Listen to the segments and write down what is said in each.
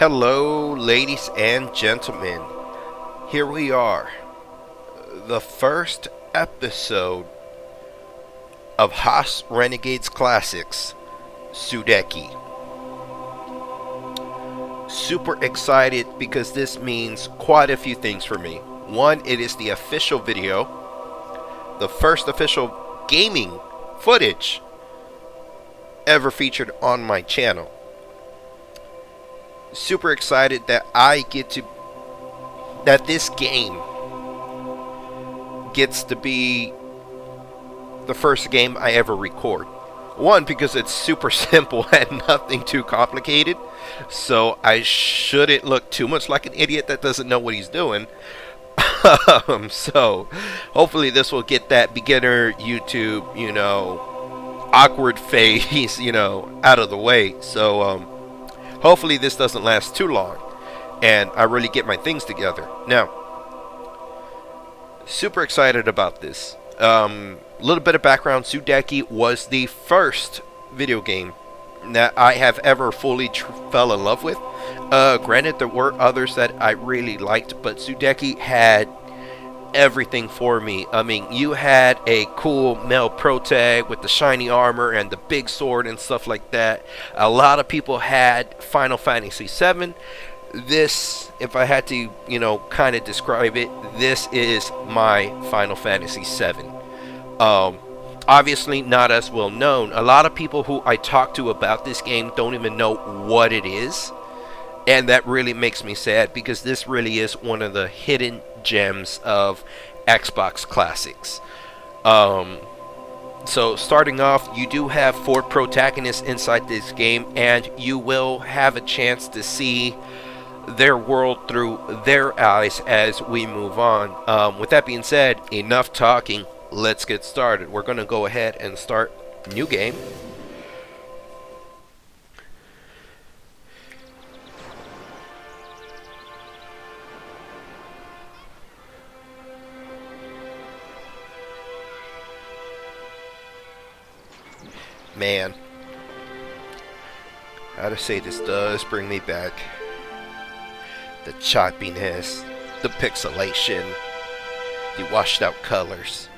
Hello, ladies and gentlemen. Here we are, the first episode of Haas Renegades Classics, Sudeki. Super excited because this means quite a few things for me. One, it is the official video, the first official gaming footage ever featured on my channel. Super excited that that this game gets to be the first game I ever record. One, because it's super simple and nothing too complicated, so I shouldn't look too much like an idiot that doesn't know what he's doing. So hopefully this will get that beginner YouTube, awkward face, out of the way. So hopefully this doesn't last too long and I really get my things together. Now, super excited about this. Little bit of background: Sudeki was the first video game that I have ever fully fell in love with. Granted, there were others that I really liked, but Sudeki had everything for me. I mean, you had a cool male protag with the shiny armor and the big sword and stuff like that. A lot of people had Final Fantasy VII. This, if I had to, kind of describe it, this is my Final Fantasy VII. Obviously not as well known. A lot of people who I talk to about this game don't even know what it is. And that really makes me sad, because this really is one of the hidden gems of Xbox classics. So starting off, you do have 4 protagonists inside this game, and you will have a chance to see their world through their eyes as we move on. With that being said, enough talking. Let's get started. We're going to go ahead and start new game. Man, I gotta say, this does bring me back. The choppiness, the pixelation, the washed out colors.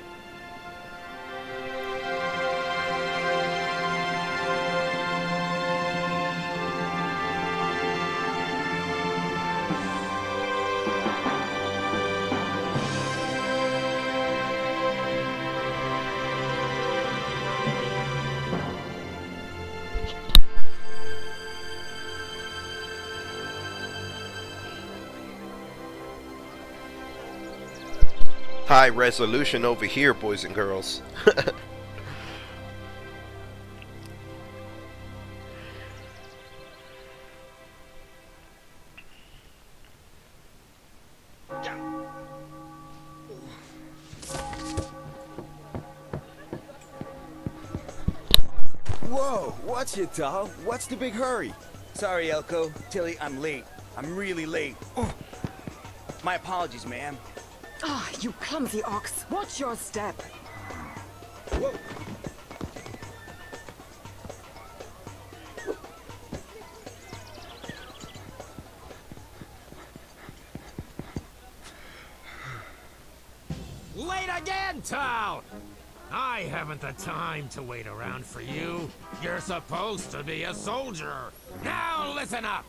High resolution over here, boys and girls. Whoa, watch it, doll. What's the big hurry? Sorry, Elko. Tilly, I'm late. I'm really late. Oh. My apologies, ma'am. Ah, you clumsy ox. Watch your step. Whoa. Late again, Tal! I haven't the time to wait around for you. You're supposed to be a soldier. Now listen up,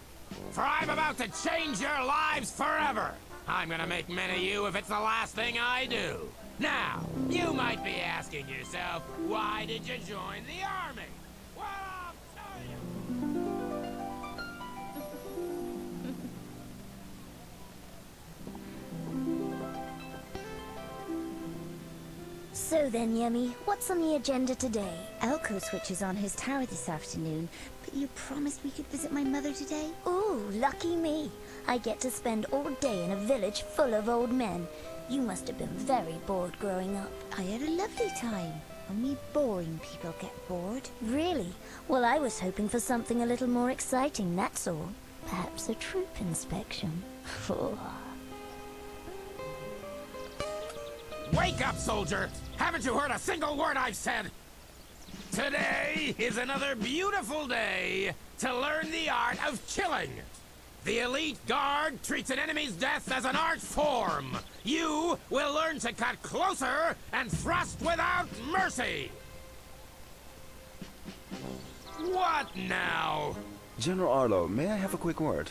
for I'm about to change your lives forever. I'm gonna make men of you if it's the last thing I do. Now, you might be asking yourself, why did you join the army? Well, I'll tell you. So then, Yemi, what's on the agenda today? Elko switches on his tower this afternoon, but you promised we could visit my mother today? Ooh, lucky me. I get to spend all day in a village full of old men. You must have been very bored growing up. I had a lovely time. Only boring people get bored. Really? Well, I was hoping for something a little more exciting, that's all. Perhaps a troop inspection. Wake up, soldier! Haven't you heard a single word I've said? Today is another beautiful day to learn the art of killing. The elite guard treats an enemy's death as an art form. You will learn to cut closer and thrust without mercy. What now? General Arlo, may I have a quick word?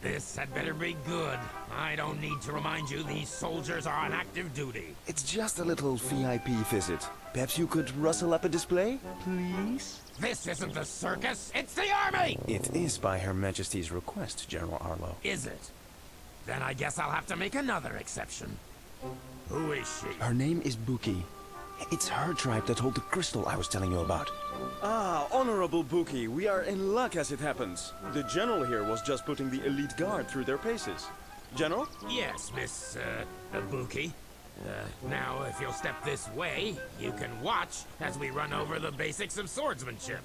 This had better be good. I don't need to remind you these soldiers are on active duty. It's just a little VIP visit. Perhaps you could rustle up a display, please? This isn't the circus, it's the army! It is by Her Majesty's request, General Arlo. Is it? Then I guess I'll have to make another exception. Who is she? Her name is Buki. It's her tribe that hold the crystal I was telling you about. Ah, Honorable Buki, we are in luck as it happens. The General here was just putting the elite guard through their paces. General? Yes, Miss, Ibuki. Now, if you'll step this way, you can watch as we run over the basics of swordsmanship.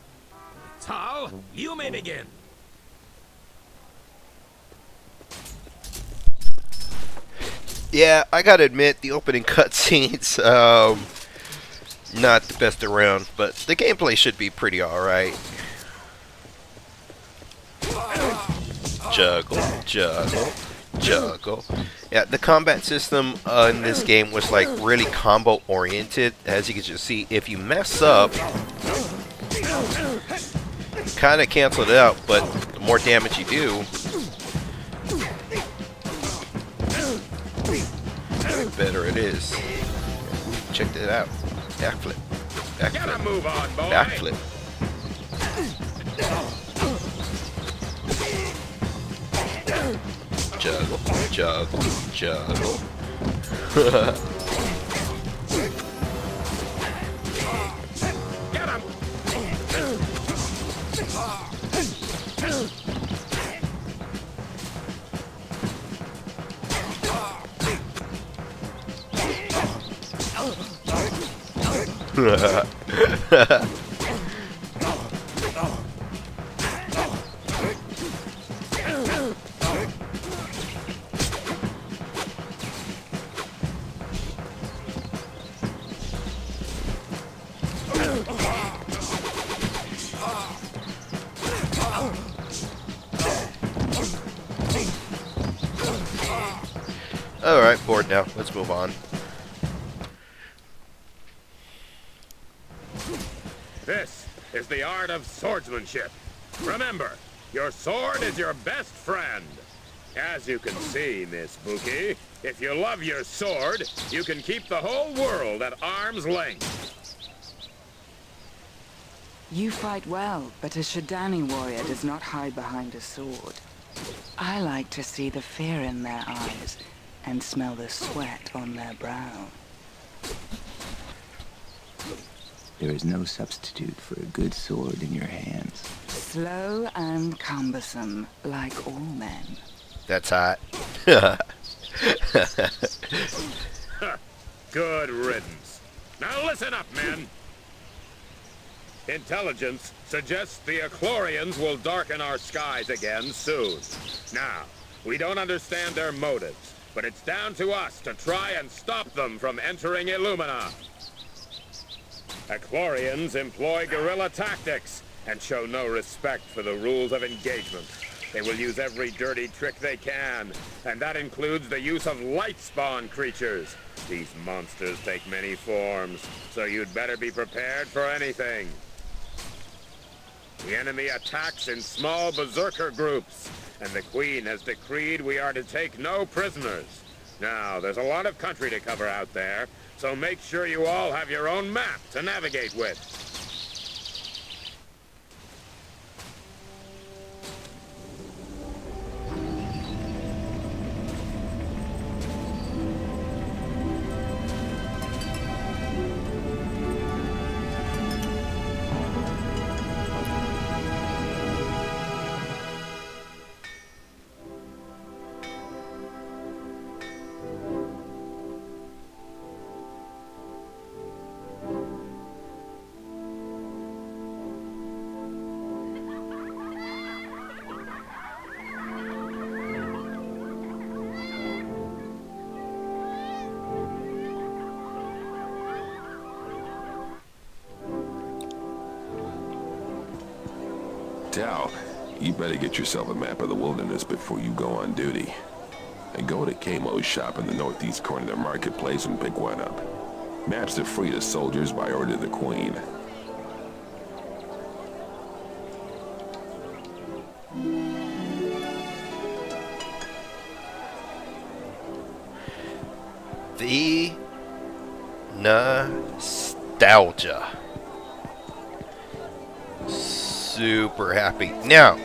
Tal, you may begin. Yeah, I gotta admit, the opening cutscenes, not the best around, but the gameplay should be pretty alright. Juggle, juggle, juggle. Yeah, the combat system in this game was like really combo oriented. As you can just see, if you mess up, kind of cancel it out, but the more damage you do, the better it is. Check that out. Backflip. Gotta Backflip. move on, boy. Backflip. Juggle, juggle, juggle. Get him! Alright, bored now. Let's move on. This is the art of swordsmanship. Remember, your sword is your best friend. As you can see, Miss Buki, if you love your sword, you can keep the whole world at arm's length. You fight well, but a Shadani warrior does not hide behind a sword. I like to see the fear in their eyes and smell the sweat on their brow. There is no substitute for a good sword in your hands. Slow and cumbersome, like all men. That's hot. Good riddance. Now listen up, men. Intelligence suggests the Echlorians will darken our skies again soon. Now, we don't understand their motives, but it's down to us to try and stop them from entering Illumina. Echlorians employ guerrilla tactics and show no respect for the rules of engagement. They will use every dirty trick they can, and that includes the use of light spawn creatures. These monsters take many forms, so you'd better be prepared for anything. The enemy attacks in small berserker groups, and the Queen has decreed we are to take no prisoners. Now, there's a lot of country to cover out there, so make sure you all have your own map to navigate with. Tao, You better get yourself a map of the wilderness before you go on duty. And go to Kamo's shop in the northeast corner of the marketplace and pick one up. Maps are free to soldiers by order of the Queen. The nostalgia. Super happy. Now,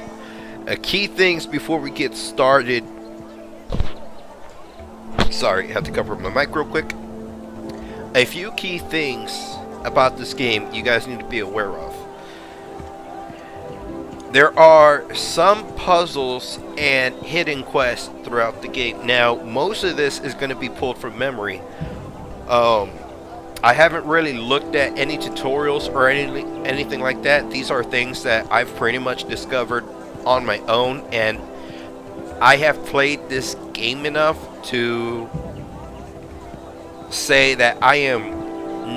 key things before we get started. Sorry, I had to cover my mic real quick. A few key things about this game you guys need to be aware of. There are some puzzles and hidden quests throughout the game. Now, most of this is going to be pulled from memory. I haven't really looked at any tutorials or anything like that. These are things that I've pretty much discovered on my own, and I have played this game enough to say that I am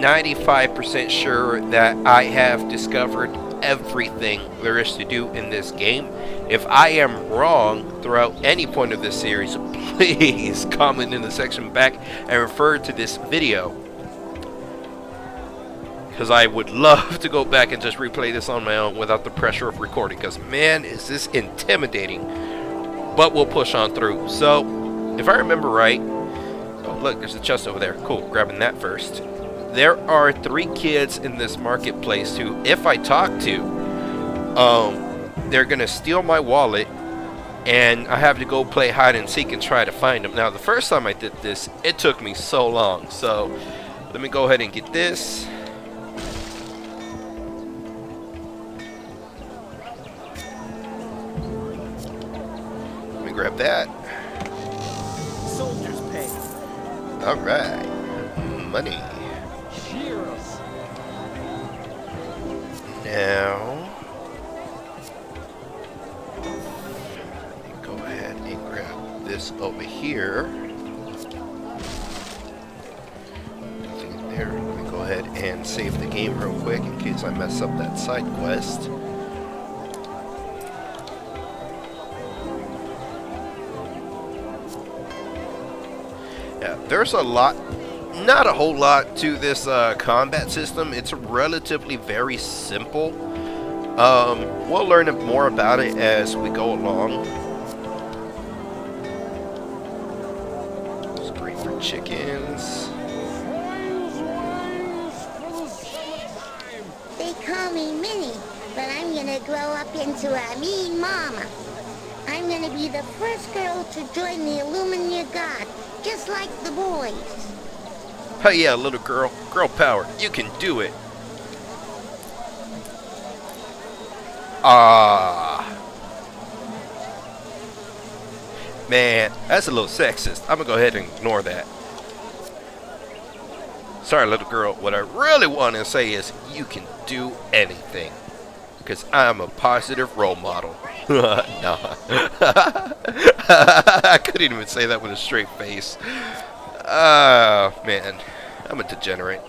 95% sure that I have discovered everything there is to do in this game. If I am wrong throughout any point of this series, please comment in the section back and refer to this video, because I would love to go back and just replay this on my own without the pressure of recording, because man, is this intimidating. But we'll push on through. So if I remember right, oh look, there's a chest over there. Cool, grabbing that first. There are 3 kids in this marketplace who, if I talk to, they're gonna steal my wallet, and I have to go play hide and seek and try to find them. Now, the first time I did this, it took me so long. So let me go ahead and get this. Let me grab that. Soldiers pay. All right, money. Now, let me go ahead and grab this over here. Nothing there. Let me go ahead and save the game real quick in case I mess up that side quest. Yeah, there's a lot. Not a whole lot to this combat system. It's relatively very simple. We'll learn more about it as we go along. Screen for chickens. They call me Minnie, but I'm gonna grow up into a mean mama. I'm gonna be the first girl to join the Illuminati God, just like the boys. Oh yeah, little girl. Girl power. You can do it. Man, that's a little sexist. I'm gonna go ahead and ignore that. Sorry, little girl. What I really want to say is you can do anything. Because I'm a positive role model. Nah. I couldn't even say that with a straight face. Man, I'm a degenerate.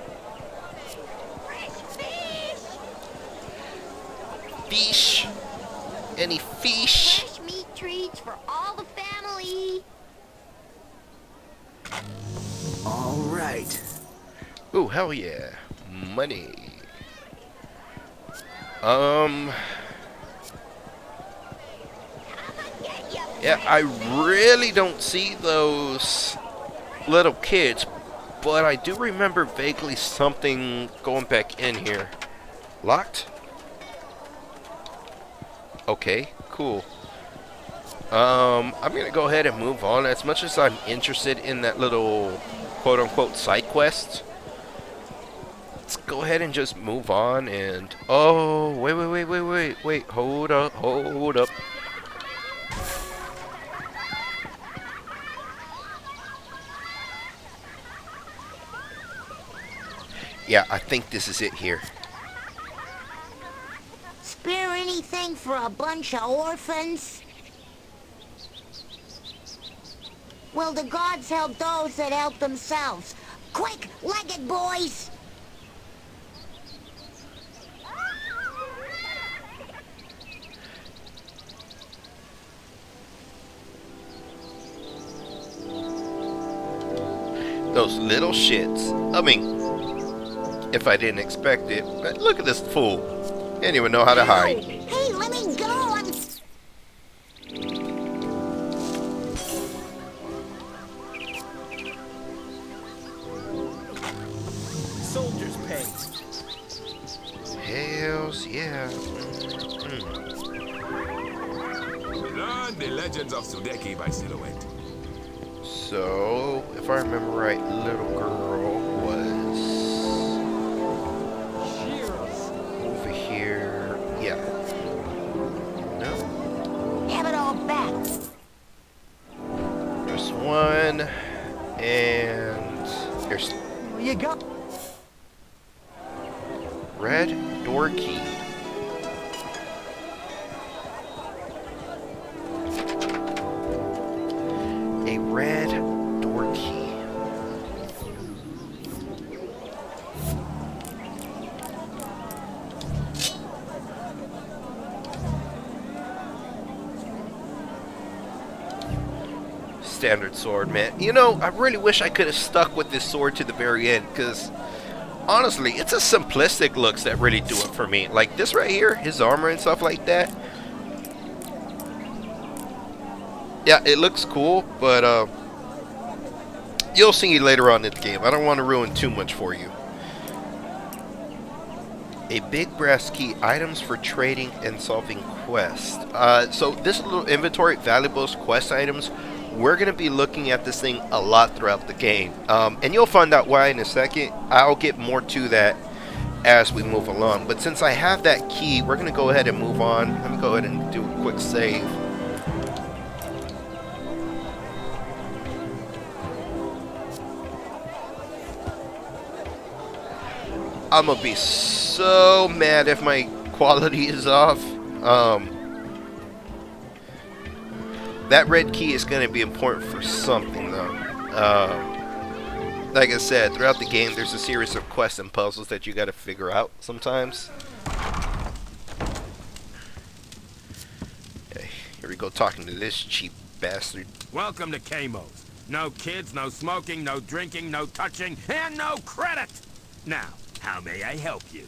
Fish? Any fish? Fresh meat treats for all the family. All right. Ooh, hell yeah. Money. Yeah, I really don't see those little kids, but I do remember vaguely something going back in here. Locked? Okay, cool. I'm gonna go ahead and move on. As much as I'm interested in that little quote-unquote side quest, let's go ahead and just move on. And oh, wait, hold up. Yeah, I think this is it here. Spare anything for a bunch of orphans? Well, the gods help those that help themselves. Quick, leg it, boys! Those little shits. I mean, if I didn't expect it. But look at this fool. He didn't even know how to hide. Hey, let me go. Soldier's pay. Hells yeah. Learn the legends of Sudeki by silhouette. So, if I remember right, little girl was over here. Yeah. No? Have it all back. There's one. And here's You got. red door key. A red door key. Standard sword, man. You know, I really wish I could have stuck with this sword to the very end, because honestly, it's a simplistic looks that really do it for me. Like this right here, his armor and stuff like that. Yeah, it looks cool, but you'll see later on in the game. I don't want to ruin too much for you. A big brass key, items for trading and solving quests. So this little inventory, valuables, quest items, we're going to be looking at this thing a lot throughout the game. And you'll find out why in a second. I'll get more to that as we move along. But since I have that key, we're going to go ahead and move on. Let me go ahead and do a quick save. I'm gonna be so mad if my quality is off. That red key is gonna be important for something though. Like I said, throughout the game there's a series of quests and puzzles that you gotta figure out sometimes. Okay, here we go talking to this cheap bastard. Welcome to Camo's. No kids, no smoking, no drinking, no touching, and no credit! Now, how may I help you?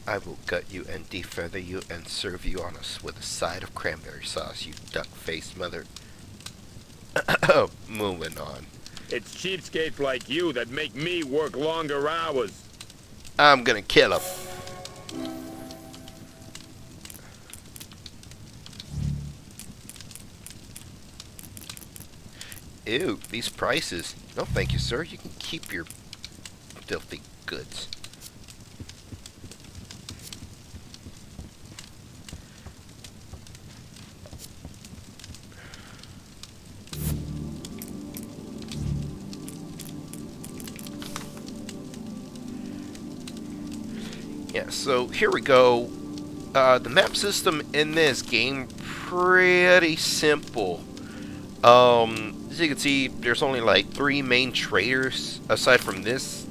I will gut you and defeather you and serve you on us with a side of cranberry sauce, you duck-faced mother. Moving on. It's cheapskates like you that make me work longer hours. I'm gonna kill him. Ew, these prices. No thank you, sir. You can keep your filthy goods. Yeah, so here we go. The map system in this game, pretty simple. As you can see, there's only like 3 main traders aside from this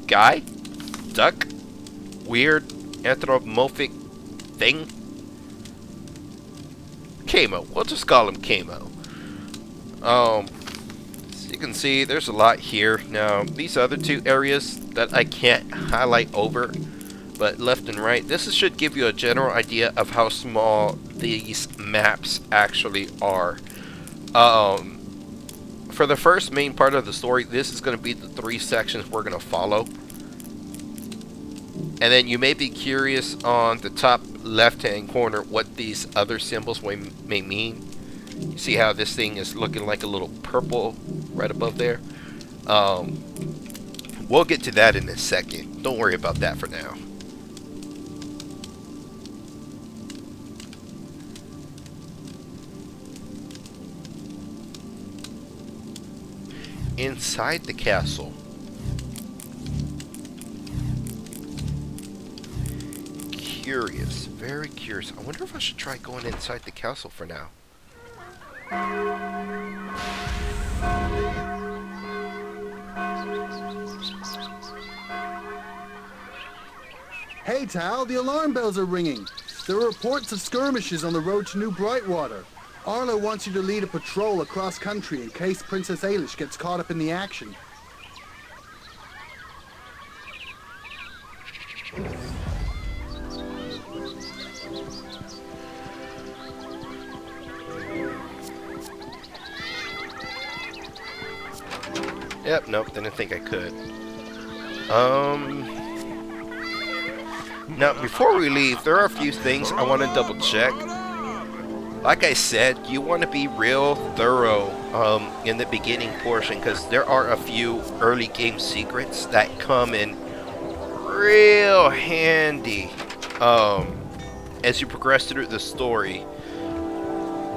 guy, duck, weird anthropomorphic thing. Camo. We'll just call him Camo. As you can see, there's a lot here. Now, these other 2 areas that I can't highlight over, but left and right, this should give you a general idea of how small these maps actually are. For the first main part of the story, this is going to be the 3 sections we're going to follow. And then you may be curious on the top left-hand corner what these other symbols may mean. You see how this thing is looking like a little purple right above there? We'll get to that in a second. Don't worry about that for now. Inside the castle. Curious, very curious. I wonder if I should try going inside the castle for now. Hey, Tal, the alarm bells are ringing. There are reports of skirmishes on the road to New Brightwater. Arlo wants you to lead a patrol across country in case Princess Ailish gets caught up in the action. Yep, nope, didn't think I could. Now, before we leave, there are a few things I want to double check. Like I said, you want to be real thorough in the beginning portion, because there are a few early game secrets that come in real handy as you progress through the story.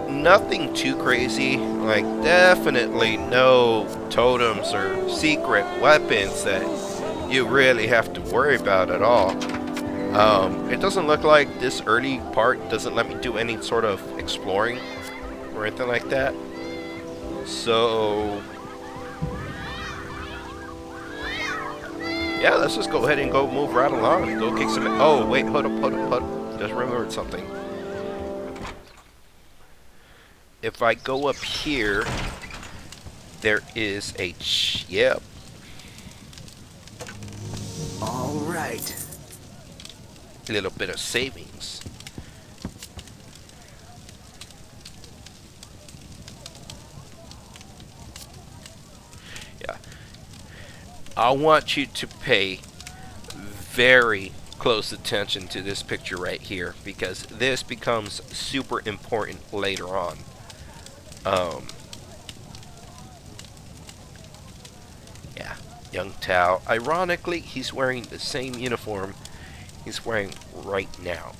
Nothing too crazy, like definitely no totems or secret weapons that you really have to worry about at all. It doesn't look like this early part doesn't let me do any sort of exploring or anything like that. So yeah, let's just go ahead and go move right along. Go kick some. Oh wait, hold up. Just remembered something. If I go up here, there is a yep. All right. A little bit of savings. Yeah. I want you to pay very close attention to this picture right here, because this becomes super important later on. Yeah, young Tao. Ironically, he's wearing the same uniform he's wearing right now.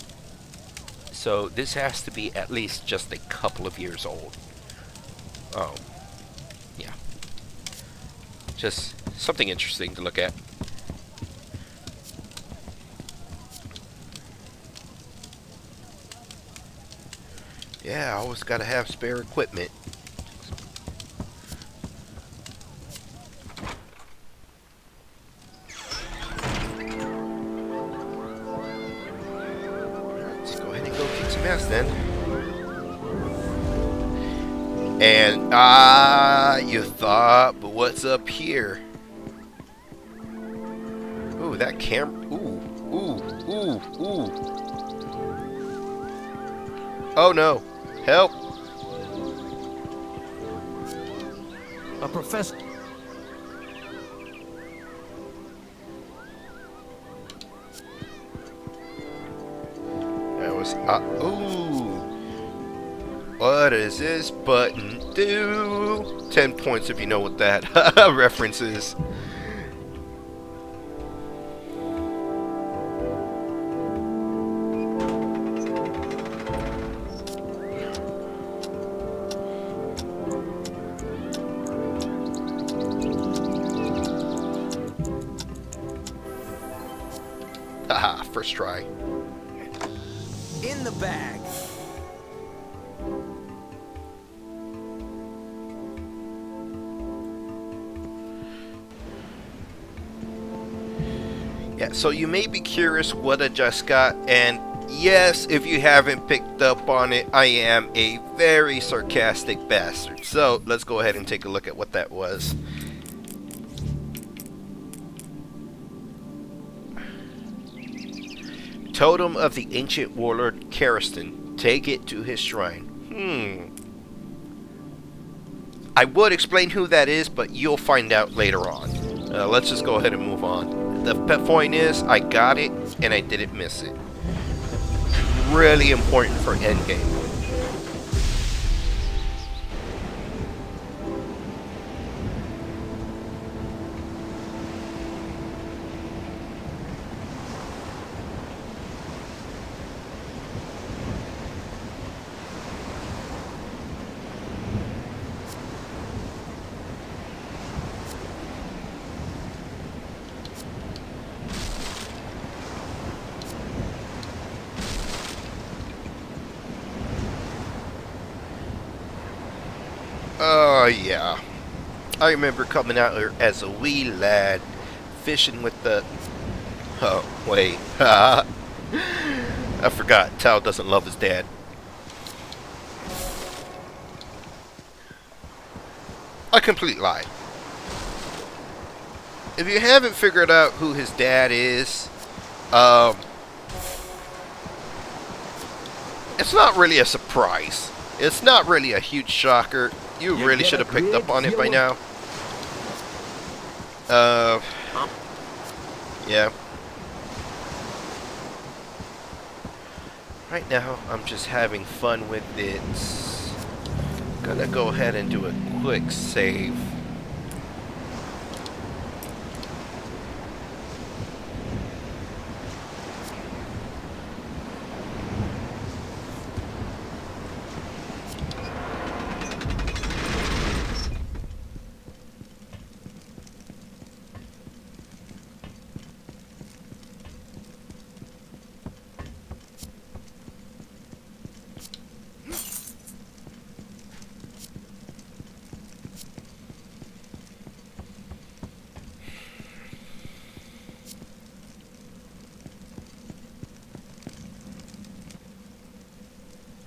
So this has to be at least just a couple of years old. Yeah. Just something interesting to look at. Yeah, I always gotta have spare equipment. Let's go ahead and go kick some ass then. And you thought, but what's up here? Ooh, that camera. Ooh. Oh no. Help! A professor. That was ooh. What does this button do? 10 points if you know what that reference is. Haha, first try. In the bag. Yeah, so you may be curious what I just got, and yes, if you haven't picked up on it, I am a very sarcastic bastard. So let's go ahead and take a look at what that was. Totem of the ancient warlord Karistan. Take it to his shrine. I would explain who that is, but you'll find out later on. Let's just go ahead and move on. The point is, I got it, and I didn't miss it. Really important for endgame. Oh, yeah. I remember coming out here as a wee lad, fishing with the... Oh, wait. I forgot. Tao doesn't love his dad. a complete lie. If you haven't figured out who his dad is, it's not really a surprise. It's not really a huge shocker. You really should have picked up on it by now. Yeah. Right now, I'm just having fun with it. Gonna go ahead and do a quick save.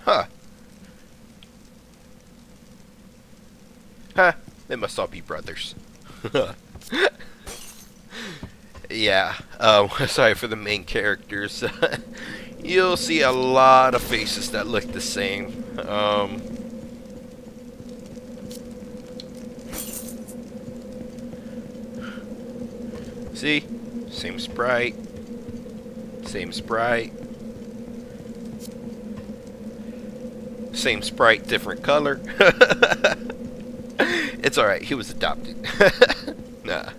Huh. Huh. They must all be brothers. Yeah. Sorry for the main characters. You'll see a lot of faces that look the same. See? Same sprite. Same sprite. Same sprite, different color. It's alright, he was adopted. Nah.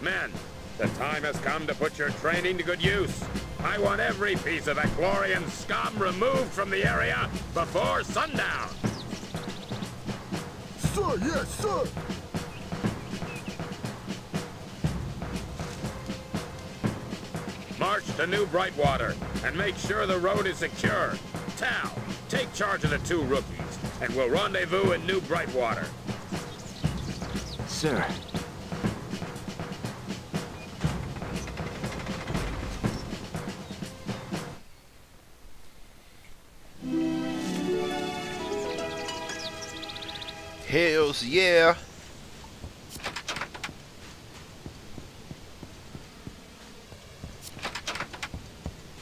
Men, the time has come to put your training to good use. I want every piece of Echlorian scum removed from the area before sundown. Sir, yes, sir. March to New Brightwater and make sure the road is secure. Tal, take charge of the 2 rookies, and we'll rendezvous in New Brightwater. Sir. Hells yeah.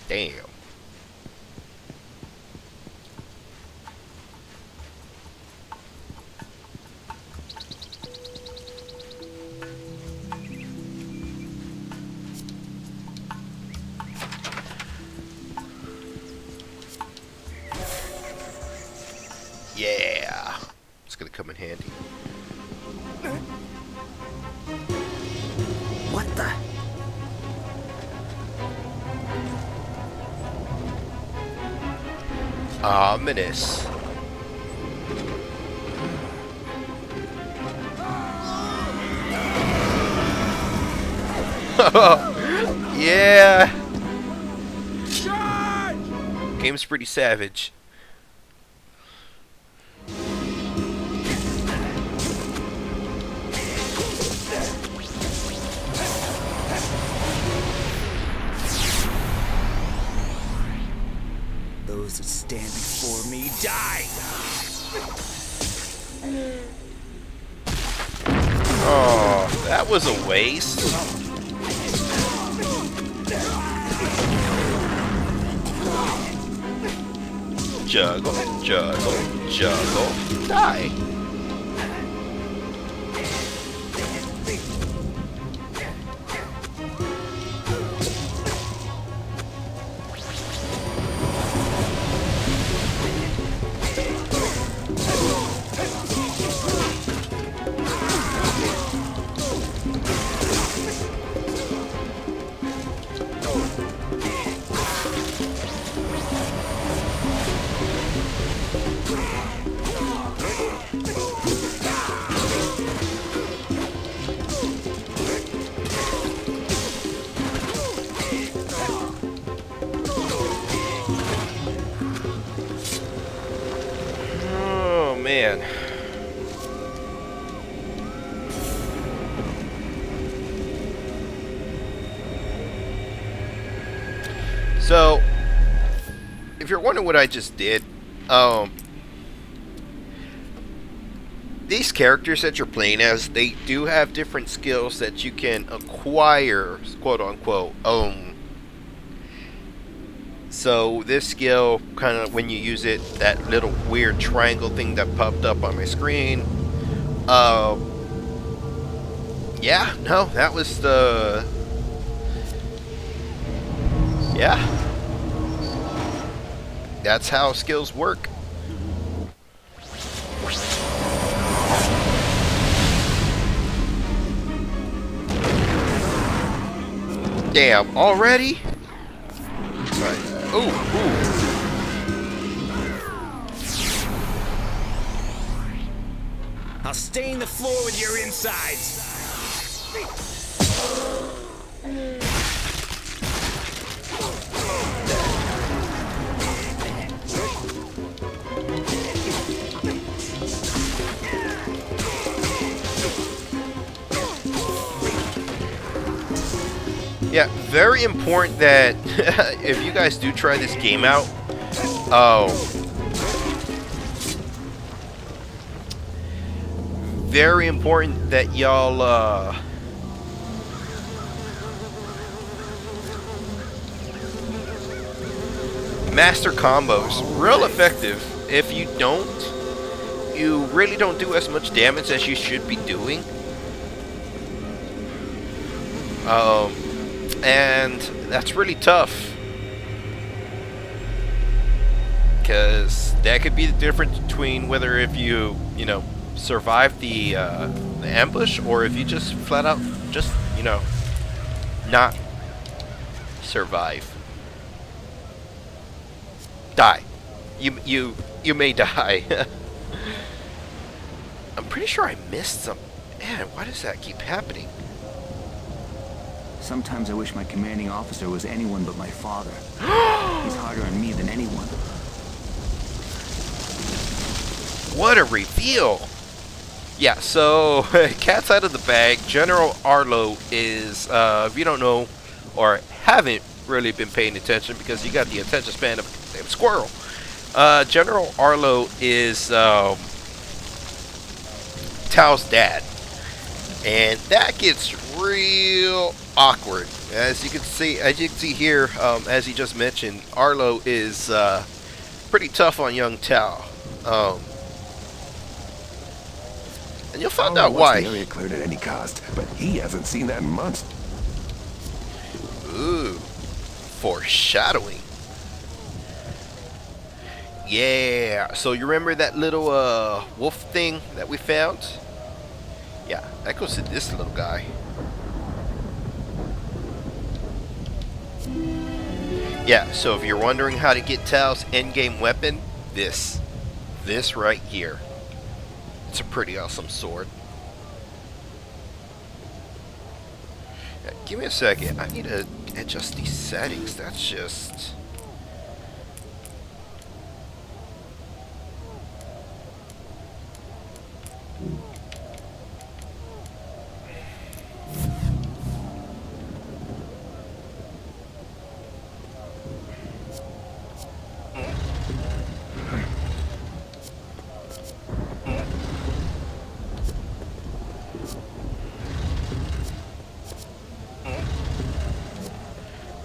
Damn. Yeah. It's gonna come in handy. What the? Ominous. Yeah. Game's pretty savage. Those that stand before me die. Oh, that was a waste. Juggle, juggle, juggle, die. Man. So, if you're wondering what I just did, these characters that you're playing as, they do have different skills that you can acquire, quote unquote. So this skill, kind of when you use it, that little weird triangle thing that popped up on my screen. Yeah, no, that was the. Yeah. That's how skills work. Damn, already? Right. Ooh, ooh. I'll stain the floor with your insides. Yeah, very important that if you guys do try this game out, very important that y'all master combos. Real effective. If you don't, you really don't do as much damage as you should be doing. And that's really tough, because that could be the difference between whether if you know, survive the ambush, or if you just flat out just, you know, not survive. Die. You may die. I'm pretty sure I missed some. Man, why does that keep happening? Sometimes I wish my commanding officer was anyone but my father. He's harder on me than anyone. What a reveal! Yeah, so, cat's out of the bag. General Arlo is, if you don't know, or haven't really been paying attention, because you got the attention span of a damn squirrel. General Arlo is, Tao's dad. And that gets real awkward. As you can see here, as he just mentioned, Arlo is pretty tough on young Tao. And you'll find out why. The area cleared at any cost, but he hasn't seen that in months. Ooh, foreshadowing. Yeah. So you remember that little wolf thing that we found? Yeah, that goes to this little guy. Yeah, so if you're wondering how to get Tao's endgame weapon, this right here. It's a pretty awesome sword. Yeah, give me a second. I need to adjust these settings. That's just...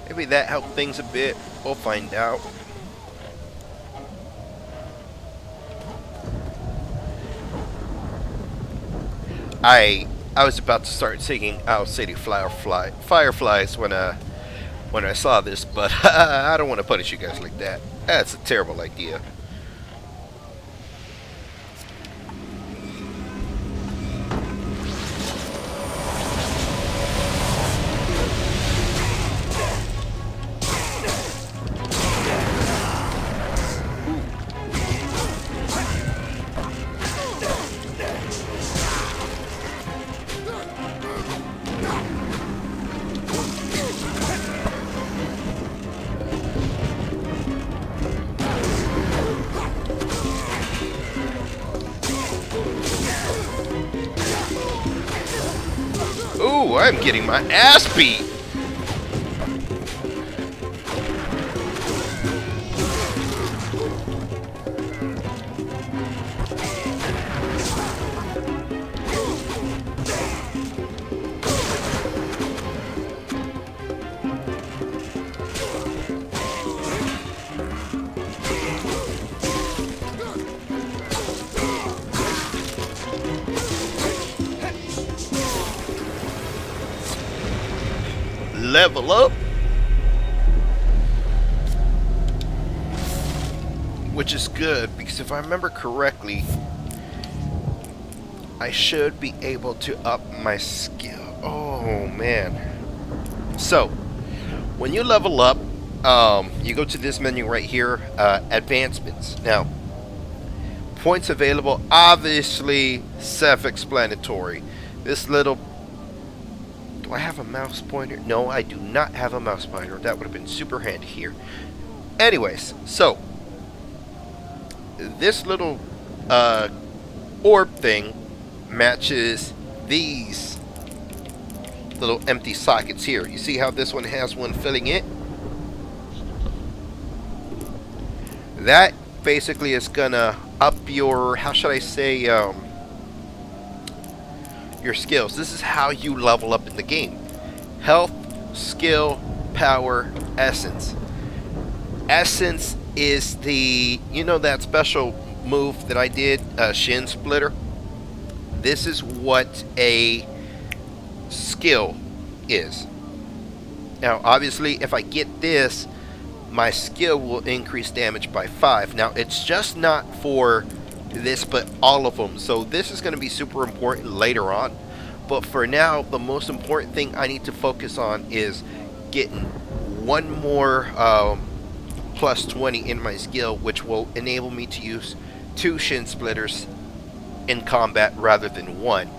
Maybe that helped things a bit. We'll find out. I was about to start singing "Owl City Fireflies" when I saw this, but I don't want to punish you guys like that. That's a terrible idea. Ooh, I'm getting my ass beat. level up. Which is good, because if I remember correctly, I should be able to up my skill. Oh, man. So, when you level up, you go to this menu right here, advancements. Now, points available, obviously self-explanatory. This little... Do I have a mouse pointer? No, I do not have a mouse pointer. That would have been super handy here. Anyways, so this little orb thing matches these little empty sockets here. You see how this one has one filling it? That basically is gonna up your, how should I say, your skills. This is how you level up in the game. Health, skill, power, essence. Essence is the, you know that special move that I did, Shin Splitter? This is what a skill is. Now, obviously, if I get this, my skill will increase damage by 5. Now, it's just not for this, but all of them. So this is going to be super important later on. But for now, the most important thing I need to focus on is getting one more plus 20 in my skill, which will enable me to use 2 Shin Splitters in combat rather than 1.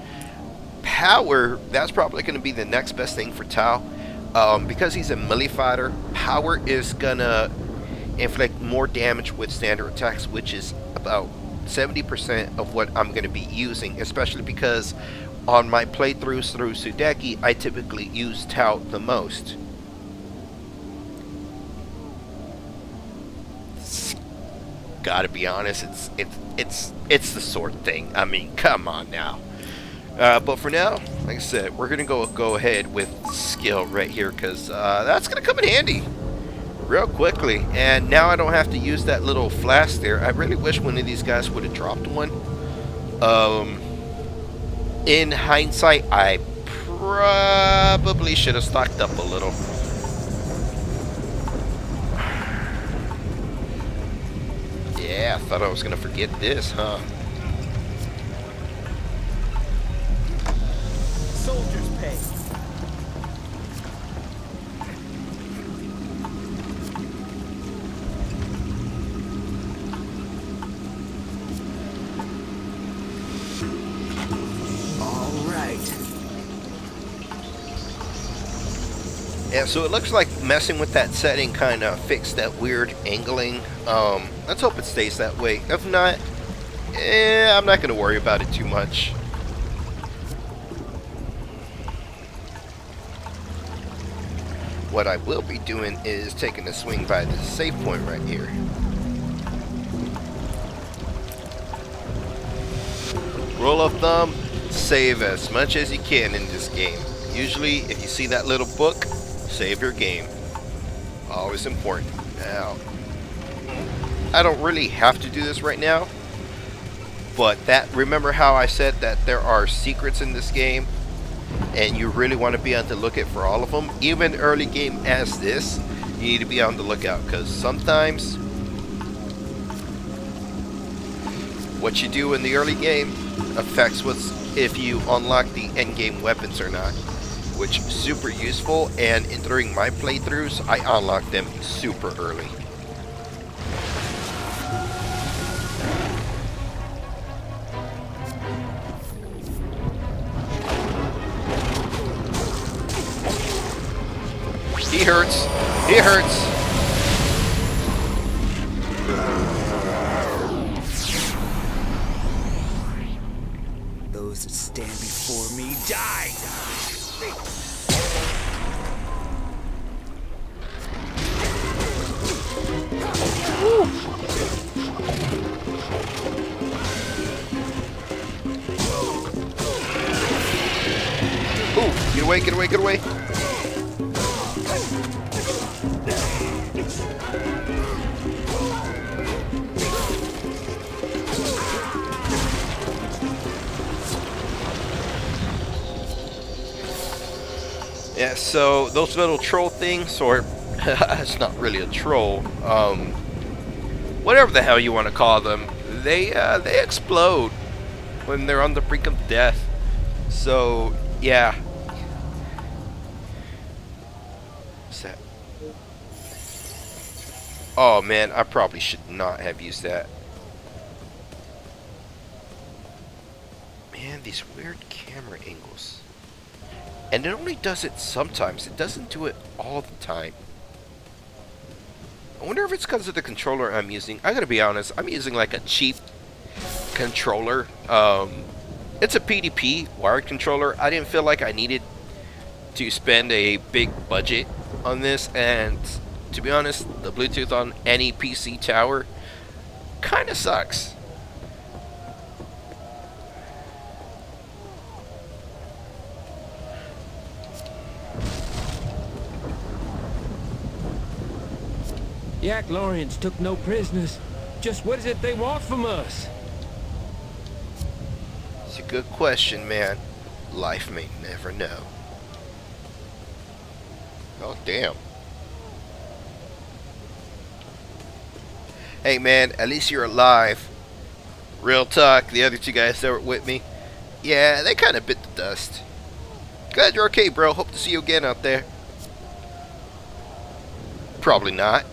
Power, that's probably going to be the next best thing for Tao. Because he's a melee fighter, power is gonna inflict more damage with standard attacks, which is about 70% of what I'm gonna be using, especially because on my playthroughs through Sudeki, I typically use Tao the most. Gotta be honest, it's the sword thing. I mean, come on now. But for now, like I said, we're gonna go ahead with skill right here, because that's gonna come in handy real quickly. And now I don't have to use that little flask there. I really wish one of these guys would have dropped one. In hindsight, I probably should have stocked up a little. Yeah, I thought I was gonna forget this, huh? Soldiers pay. All right. Yeah, so it looks like messing with that setting kind of fixed that weird angling. Let's hope it stays that way. If not, I'm not going to worry about it too much. What I will be doing is taking a swing by the save point right here. Rule of thumb, save as much as you can in this game. Usually, if you see that little book, save your game. Always important. Now, I don't really have to do this right now, but remember how I said that there are secrets in this game? And you really want to be on the lookout for all of them. Even early game as this, you need to be on the lookout, because sometimes what you do in the early game affects if you unlock the end game weapons or not, which is super useful. And during my playthroughs, I unlocked them super early. He hurts. He hurts. Those that stand before me die. Ooh, get away, get away, get away. Yeah, so those little troll things, or it's not really a troll, whatever the hell you want to call them, they explode when they're on the brink of death. So yeah. What's that? Oh man, I probably should not have used that. Man, these weird camera angles. And it only does it sometimes. It doesn't do it all the time. I wonder if it's because of the controller I'm using. I gotta be honest, I'm using like a cheap controller. It's a PDP wired controller. I didn't feel like I needed to spend a big budget on this, and to be honest, the Bluetooth on any PC tower kinda sucks. The Acklorians took no prisoners. Just what is it they want from us? It's a good question, man. Life may never know. Oh, damn. Hey, man, at least you're alive. Real talk, the other two guys that were with me, yeah, they kind of bit the dust. Glad you're okay, bro. Hope to see you again out there. Probably not.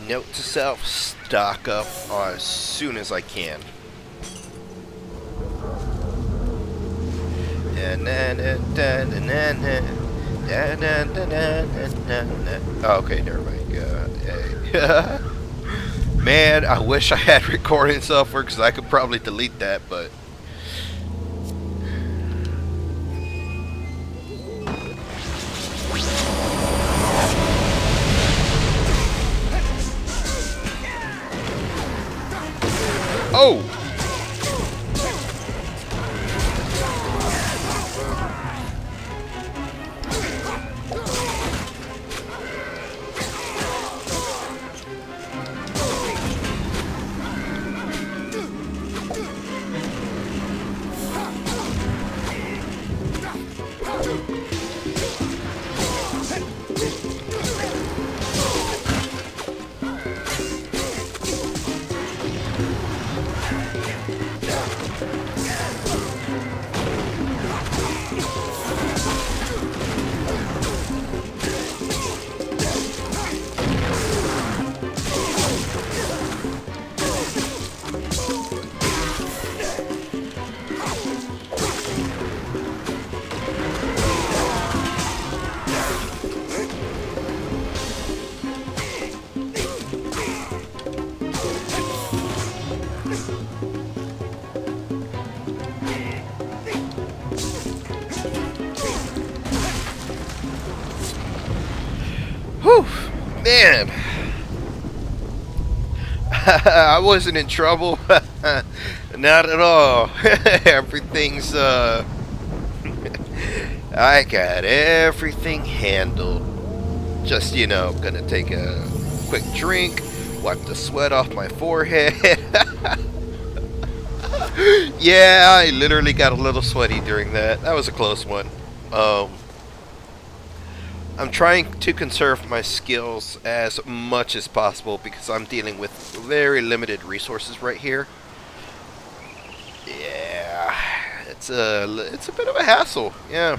Note to self, stock up as soon as I can. Oh, okay, never mind. Hey. Man, I wish I had recording software because I could probably delete that, but oh! Whew, man. I wasn't in trouble. Not at all. Everything's, I got everything handled. Just, you know, gonna take a quick drink, wipe the sweat off my forehead. Yeah, I literally got a little sweaty during that. That was a close one. I'm trying to conserve my skills as much as possible because I'm dealing with very limited resources right here. Yeah, it's a bit of a hassle. Yeah.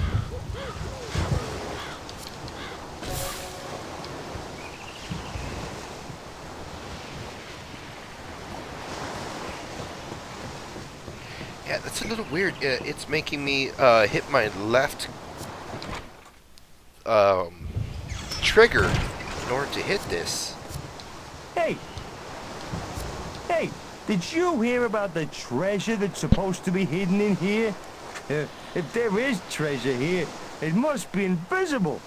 Yeah, that's a little weird. It's making me hit my left trigger in order to hit this. Hey! Hey! Did you hear about the treasure that's supposed to be hidden in here? If there is treasure here, it must be invisible.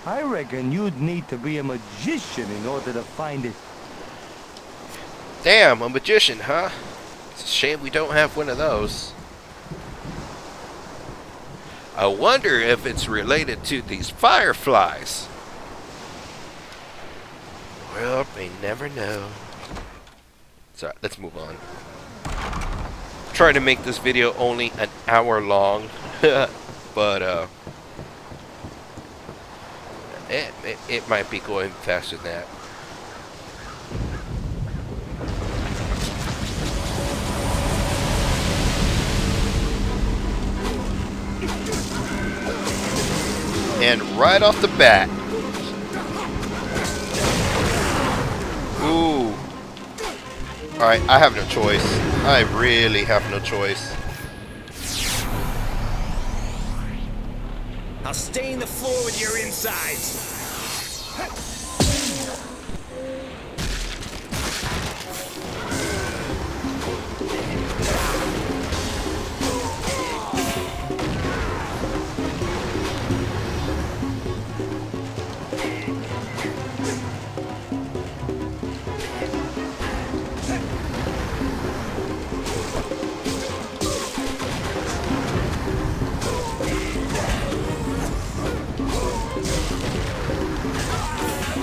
I reckon you'd need to be a magician in order to find it. Damn, a magician, huh? It's a shame we don't have one of those. I wonder if it's related to these fireflies. Well, we never know. Sorry, let's move on. Trying to make this video only an hour long, but it might be going faster than that. And right off the bat. Ooh. Alright, I have no choice. I really have no choice. I'll stain the floor with your insides.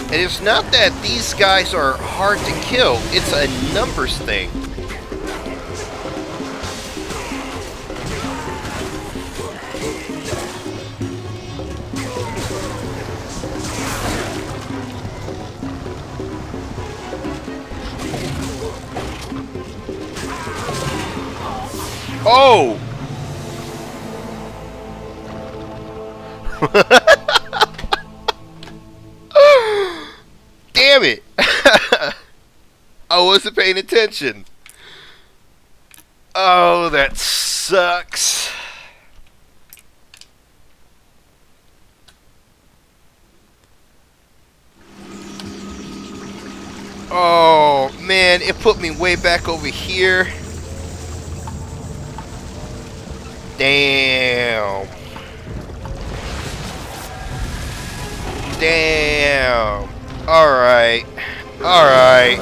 And it's not that these guys are hard to kill, it's a numbers thing. Oh! Damn it! I wasn't paying attention. Oh, that sucks. Oh, man, it put me way back over here. Damn. Damn. Alright. Alright.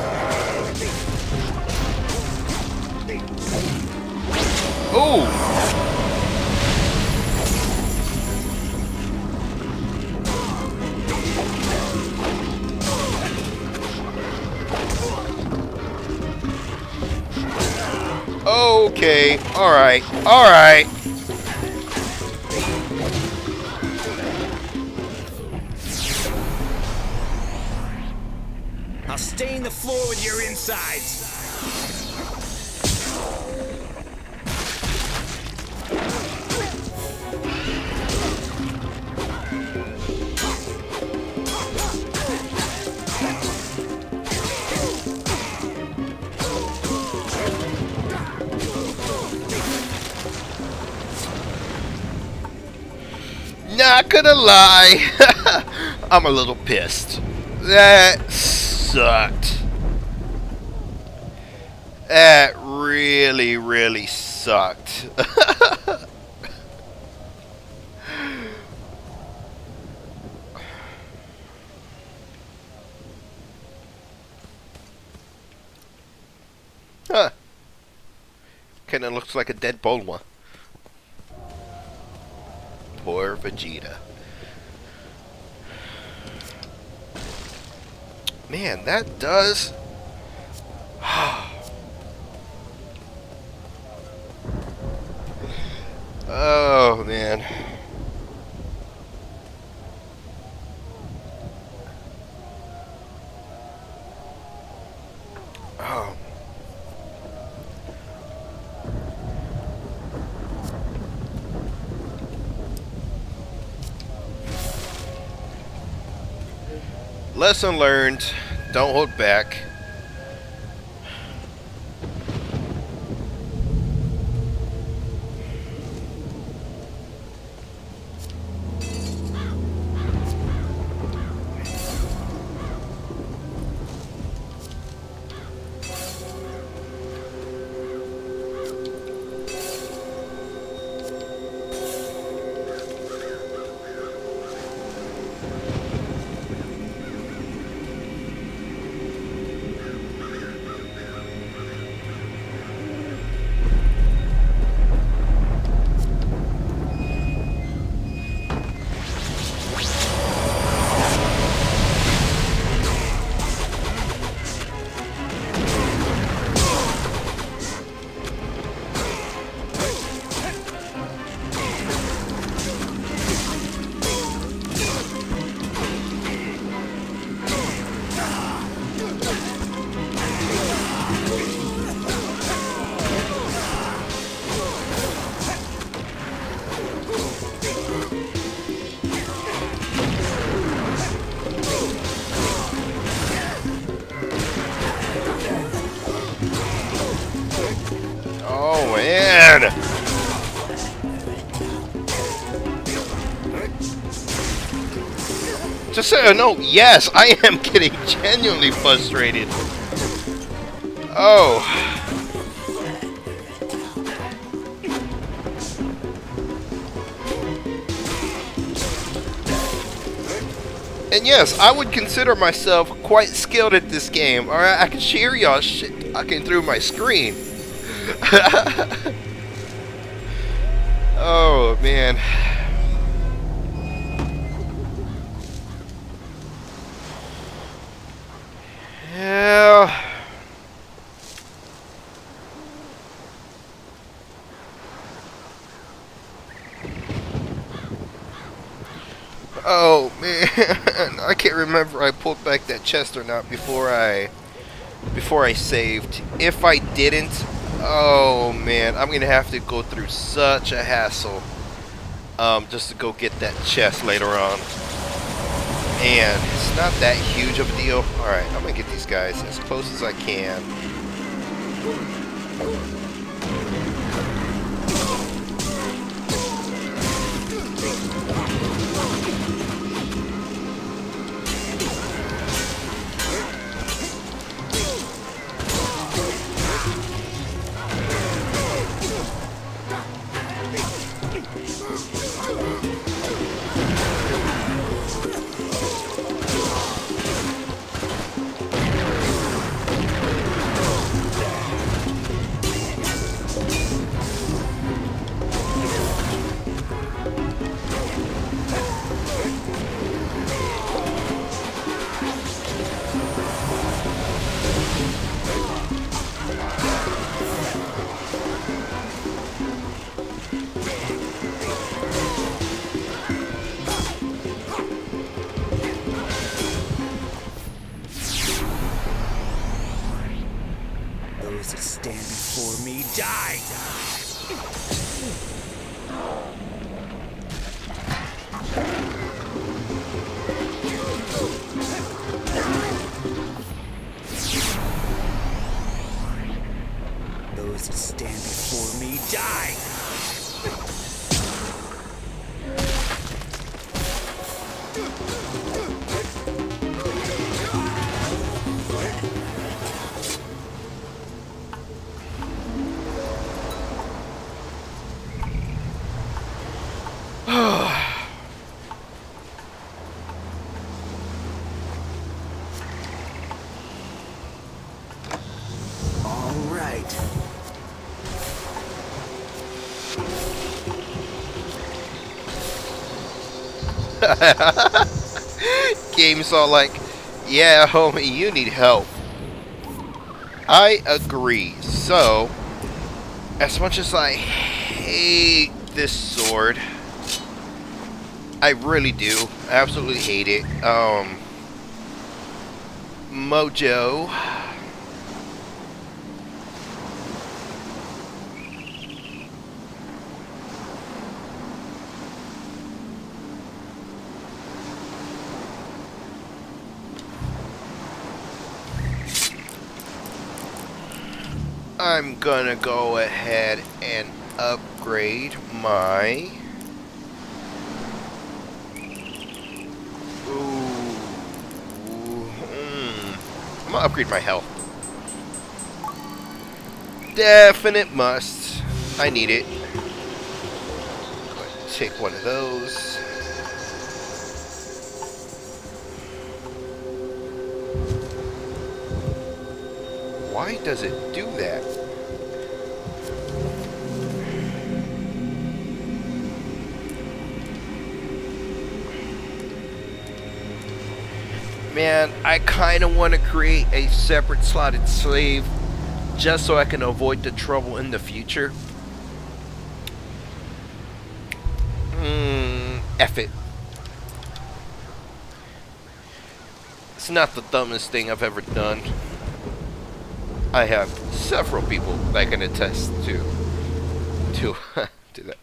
Ooh. Okay. Alright. Alright. I'll stain the floor with your insides. Not gonna lie, I'm a little pissed. That sucked. That really, really sucked. Huh. Kinda looks like a dead Bulma. Poor Vegeta. Man, that does... Oh, man. Oh. Lesson learned. Don't hold back. Just so you know, yes, I am getting genuinely frustrated. Oh. And yes, I would consider myself quite skilled at this game. Alright, I can share y'all shit talking through my screen. Oh, man. Yeah. Oh man, I can't remember I pulled back that chest or not before I saved. If I didn't, oh man, I'm gonna have to go through such a hassle just to go get that chest later on. And it's not that huge of a deal. Alright, I'm gonna get these guys as close as I can. Those that stand before me die. Those that stand before me die. All right. Game's all like, yeah, homie, you need help. I agree. So, as much as I hate this sword, I really do. I absolutely hate it. Mojo. I'm gonna go ahead and upgrade my... I'm gonna upgrade my health. Definite must. I need it. Go ahead and take one of those. Why does it do that? Man, I kind of want to create a separate slotted slave just so I can avoid the trouble in the future. F it. It's not the dumbest thing I've ever done. I have several people that can attest to that.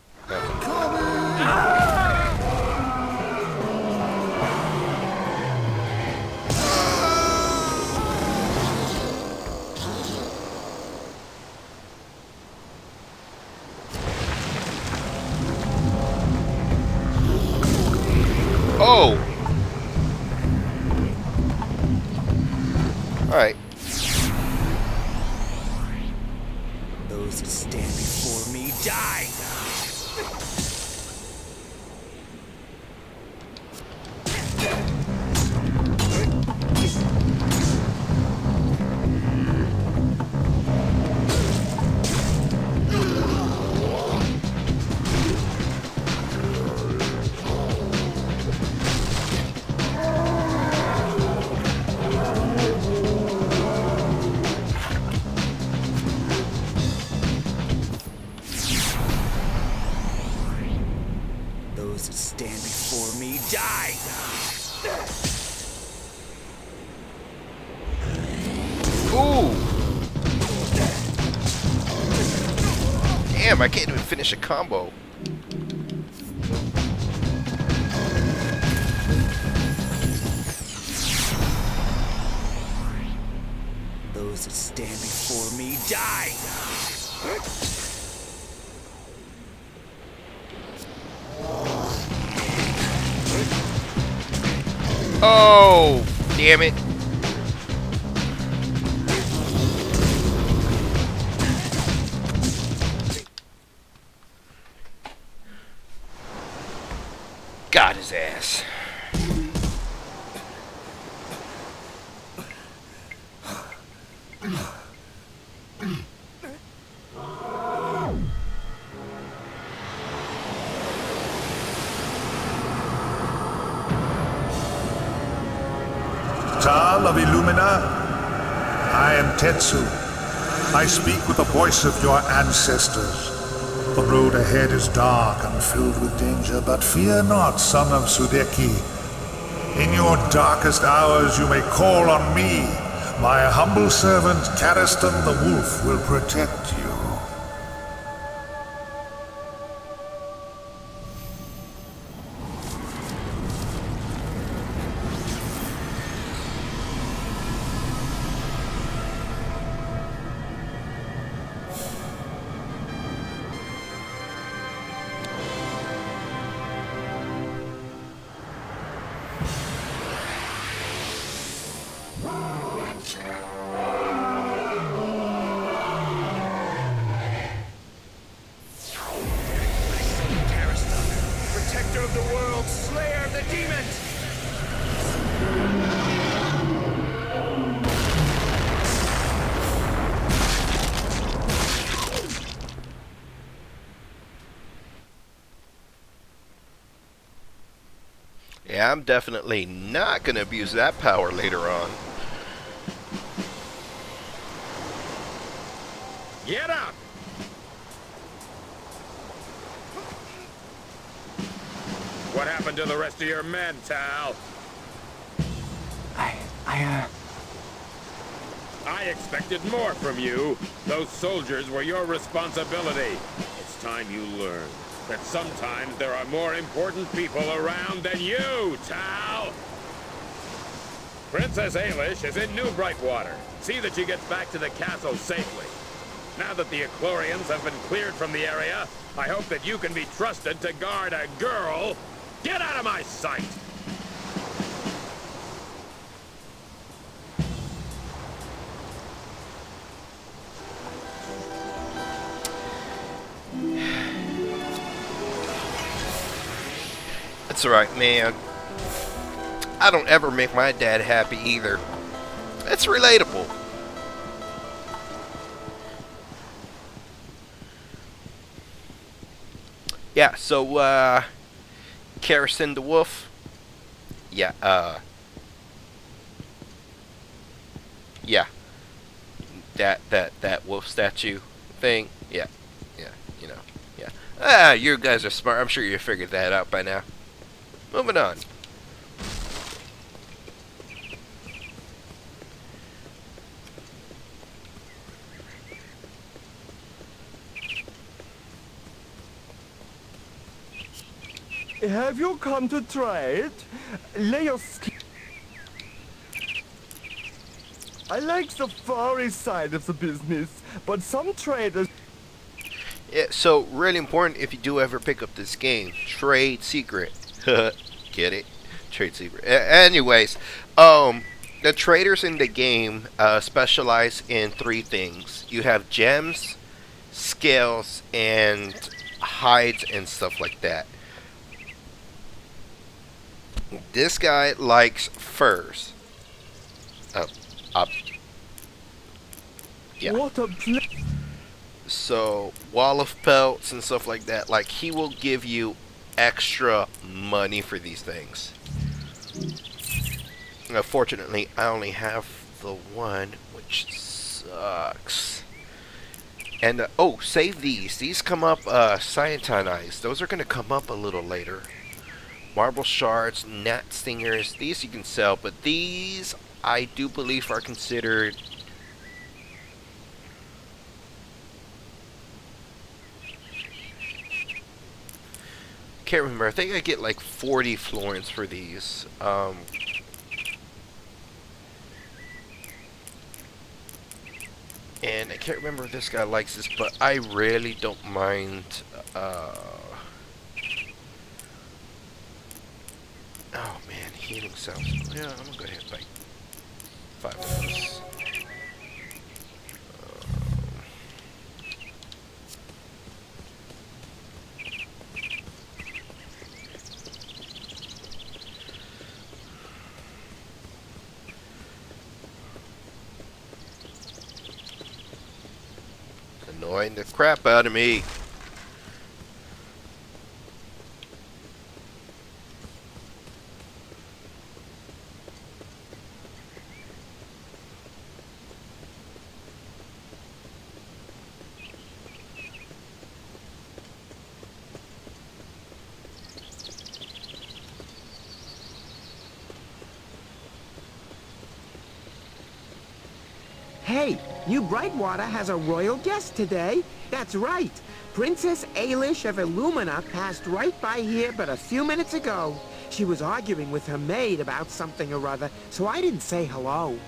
Oh! Alright. Those that stand before me die! Those that stand before me die! Ooh! Damn, I can't even finish a combo. Those that stand before me die! Oh, damn it. Got his ass. Tal of Illumina, I am Tetsu. I speak with the voice of your ancestors. The road ahead is dark and filled with danger, but fear not, son of Sudeki. In your darkest hours you may call on me. My humble servant, Cariston the Wolf, will protect you. Protector of the world, slayer of the demons! Yeah, I'm definitely not going to abuse that power later on. Get up! What happened to the rest of your men, Tal? I expected more from you. Those soldiers were your responsibility. It's time you learn that sometimes there are more important people around than you, Tal! Princess Ailish is in New Brightwater. See that she gets back to the castle safely. Now that the Echlorians have been cleared from the area, I hope that you can be trusted to guard a girl. Get out of my sight! That's alright, man. I don't ever make my dad happy either. It's relatable. Yeah, so, Cariston the Wolf. Yeah, yeah. That wolf statue thing. Yeah, you know, yeah. Ah, you guys are smart. I'm sure you figured that out by now. Moving on. Have you come to try it? Lay your I like the furry side of the business, but some traders... Yeah, so really important if you do ever pick up this game. Trade secret. Get it? Trade secret. Anyways, The traders in the game specialize in three things. You have gems, scales, and hides and stuff like that. This guy likes furs. Yeah. What a So, wall of pelts and stuff like that. Like, he will give you extra money for these things. Fortunately, I only have the one, which sucks. And, oh, save these. These come up cyanidized. Those are going to come up a little later. Marble shards, gnat stingers. These you can sell, but these I do believe are considered... Can't remember. I think I get like 40 florins for these. And I can't remember if this guy likes this, but I really don't mind. Oh man, healing cells. Yeah, I'm gonna go ahead and buy 5 of those. Annoying the crap out of me. Hey, New Brightwater has a royal guest today. That's right. Princess Ailish of Illumina passed right by here but a few minutes ago. She was arguing with her maid about something or other, so I didn't say hello.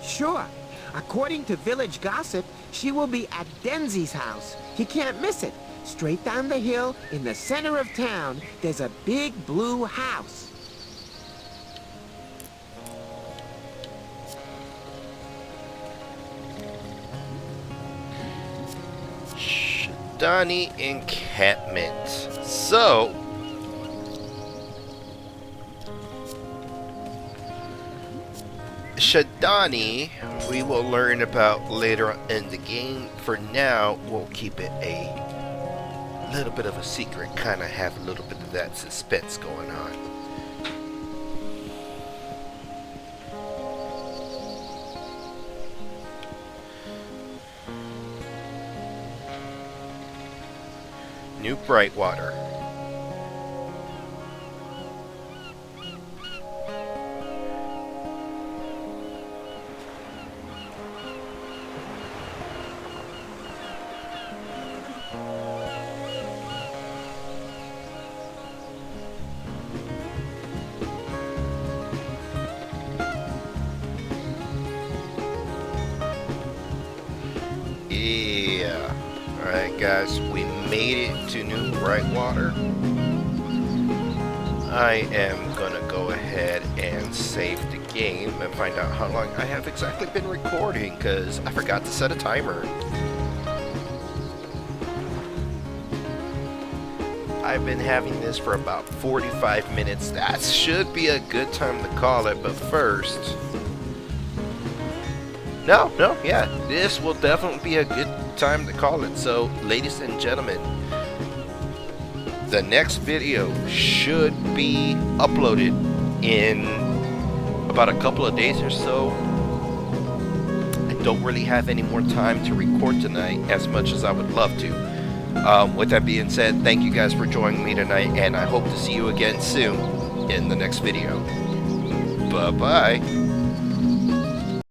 Sure. According to village gossip, she will be at Denzi's house. You can't miss it. Straight down the hill, in the center of town, there's a big blue house. Donnie encampment. So, Shadani, we will learn about later in the game. For now, we'll keep it a little bit of a secret, kind of have a little bit of that suspense going on. New Brightwater. Yeah. Alright guys, we made it to New Brightwater. I am gonna go ahead and save the game and find out how long I have exactly been recording, because I forgot to set a timer. I've been having this for about 45 minutes. That should be a good time to call it, but first... No, yeah, this will definitely be a good time to call it. So, ladies and gentlemen, the next video should be uploaded in about a couple of days or so. I don't really have any more time to record tonight as much as I would love to. With that being said, thank you guys for joining me tonight, and I hope to see you again soon in the next video. Bye-bye.